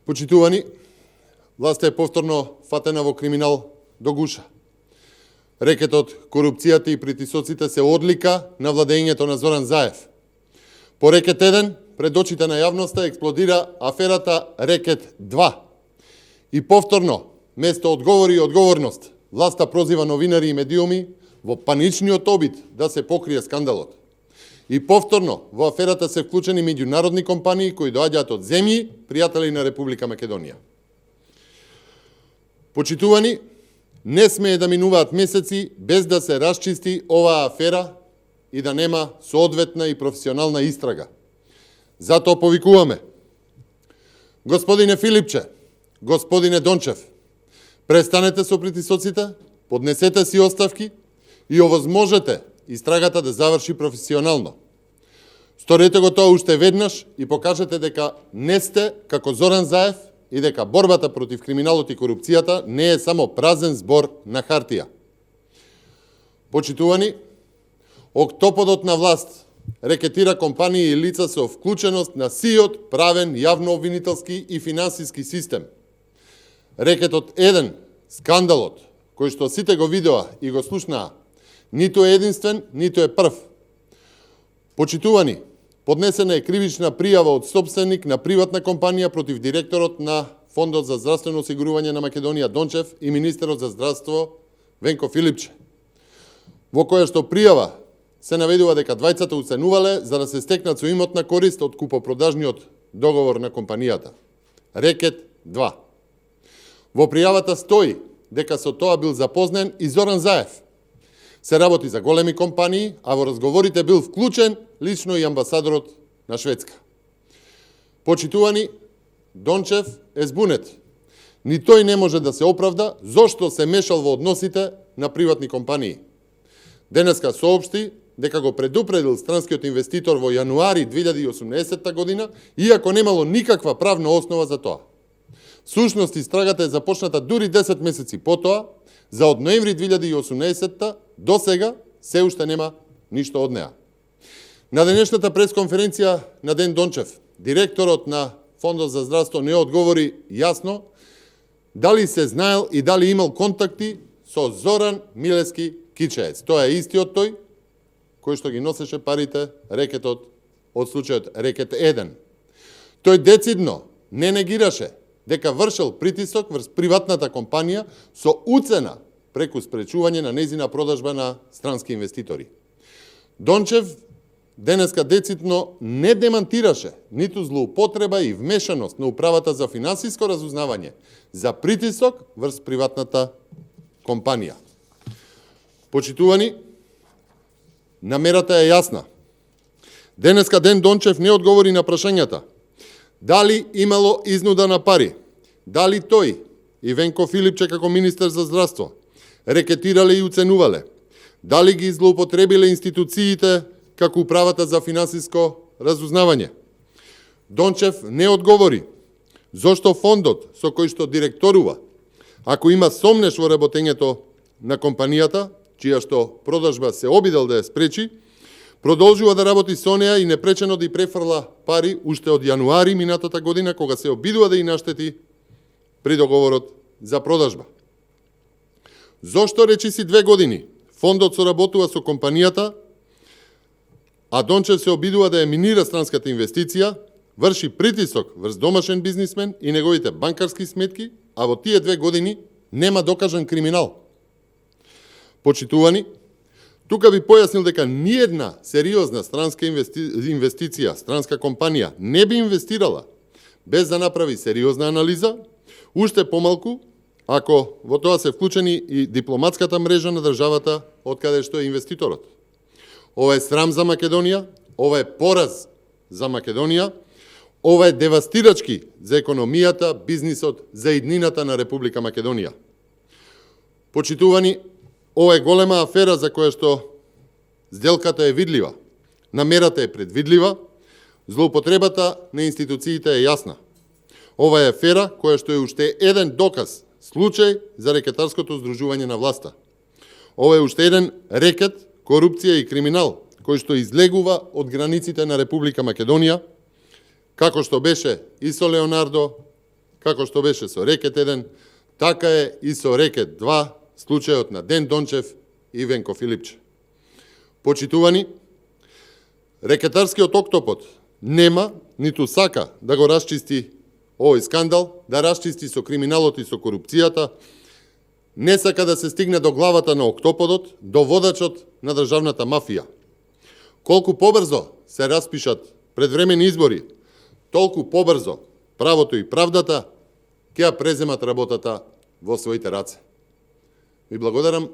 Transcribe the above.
Почитувани, власта е повторно фатена во криминал до гуша. Рекетот, корупцијата и притисоците се одлика на владењето на Зоран Заев. По Рекет 1, пред очите на јавноста експлодира аферата Рекет 2. И повторно, место одговори и одговорност, власта прозива новинари и медиуми во паничниот обид да се покрие скандалот. И повторно, во аферата се вклучени меѓународни компании кои доаѓаат од земји, пријатели на Република Македонија. Почитувани, не смее да минуваат месеци без да се расчисти оваа афера и да нема соодветна и професионална истрага. Затоа повикуваме: господине Филипче, господине Дончев, престанете со притисоците, поднесете си оставки и овозможете истрагата да заврши професионално. Сторете го тоа уште веднаш и покажете дека не сте како Зоран Заев и дека борбата против криминалот и корупцијата не е само празен збор на хартија. Почитувани, октоподот на власт рекетира компании и лица со вклученост на сиот правен јавно-обвинителски и финансиски систем. Рекетот 1, скандалот, кој што сите го видеа и го слушнаа, ниту е единствен, ниту е прв. Почитувани, поднесена е кривична пријава од собственик на приватна компанија против директорот на Фондот за здравствено осигурување на Македонија Дончев и министерот за здравство Венко Филипче, во која што пријава се наведува дека двајцата уценувале за да се стекнат со имотна корист од купопродажниот договор на компанијата. Рекет 2. Во пријавата стои дека со тоа бил запознен и Зоран Заев. Се работи за големи компании, а во разговорите бил вклучен лично и амбасадорот на Шведска. Почитувани, Дончев е збунет. Ни тој не може да се оправда зошто се мешал во односите на приватни компании. Денеска соопшти дека го предупредил странскиот инвеститор во јануари 2018 година, иако немало никаква правна основа за тоа. Сушност, истрагата е започната дури 10 месеци потоа, за од ноември 2018 до сега се уште нема ништо од неа. На денешната пресконференција на Ден Дончев, директорот на Фондот за здравство не одговори јасно дали се знаел и дали имал контакти со Зоран Милевски Кичеец. Тоа е истиот тој кој што ги носеше парите, рекетот од случајот Рекет 1. Тој децидно не негираше дека вршел притисок врз приватната компанија со уцена преку спречување на нејзина продажба на странски инвеститори. Дончев денеска децидно не демантираше ниту злоупотреба и вмешаност на управата за финансиско разузнавање за притисок врз приватната компанија. Почитувани, намерата е јасна. Денеска Ден Дончев не одговори на прашањата дали имало изнуда на пари, дали тој и Венко Филипче како министер за здравство рекетирале и уценувале, дали ги злоупотребиле институциите како управата за финансиско разузнавање. Дончев не одговори зошто фондот со кој што директорува, ако има сомнеш во работењето на компанијата, чија што продажба се обидел да ја спречи, продолжува да работи со неа и непречено да ја префрла пари уште од јануари минатата година, кога се обидува да ја наштети при договорот за продажба. Зошто речиси 2 години фондот соработува со компанијата, а Дончев се обидува да ја минира странската инвестиција, врши притисок врз домашен бизнисмен и неговите банкарски сметки, а во тие 2 години нема докажан криминал. Почитувани, тука би појаснил дека ниедна сериозна странска инвестиција, странска компанија не би инвестирала без да направи сериозна анализа, уште помалку ако во тоа се вклучени и дипломатската мрежа на државата од каде што е инвеститорот. Ова е срам за Македонија, ова е пораз за Македонија, ова е девастирачки за економијата, бизнисот, за иднината на Република Македонија. Почитувани, ова е голема афера за која што сделката е видлива, намерата е предвидлива, злоупотребата на институциите е јасна. Ова е афера која што е уште еден доказ, случај за рекетарското здружување на власта. Ова е уште еден рекет, корупција и криминал, кој што излегува од границите на Република Македонија, како што беше и со Леонардо, како што беше со Рекет 1, така е и со Рекет 2, случајот на Ден Дончев и Венко Филипче. Почитувани, рекетарскиот октопод нема, ниту сака да го расчисти овој скандал, да расчисти со криминалот и со корупцијата, не сака да се стигне до главата на октоподот, до водачот на државната мафија. Колку побрзо се распишат предвремени избори, толку побрзо правото и правдата ќе ја преземат работата во своите раце. Ви благодарам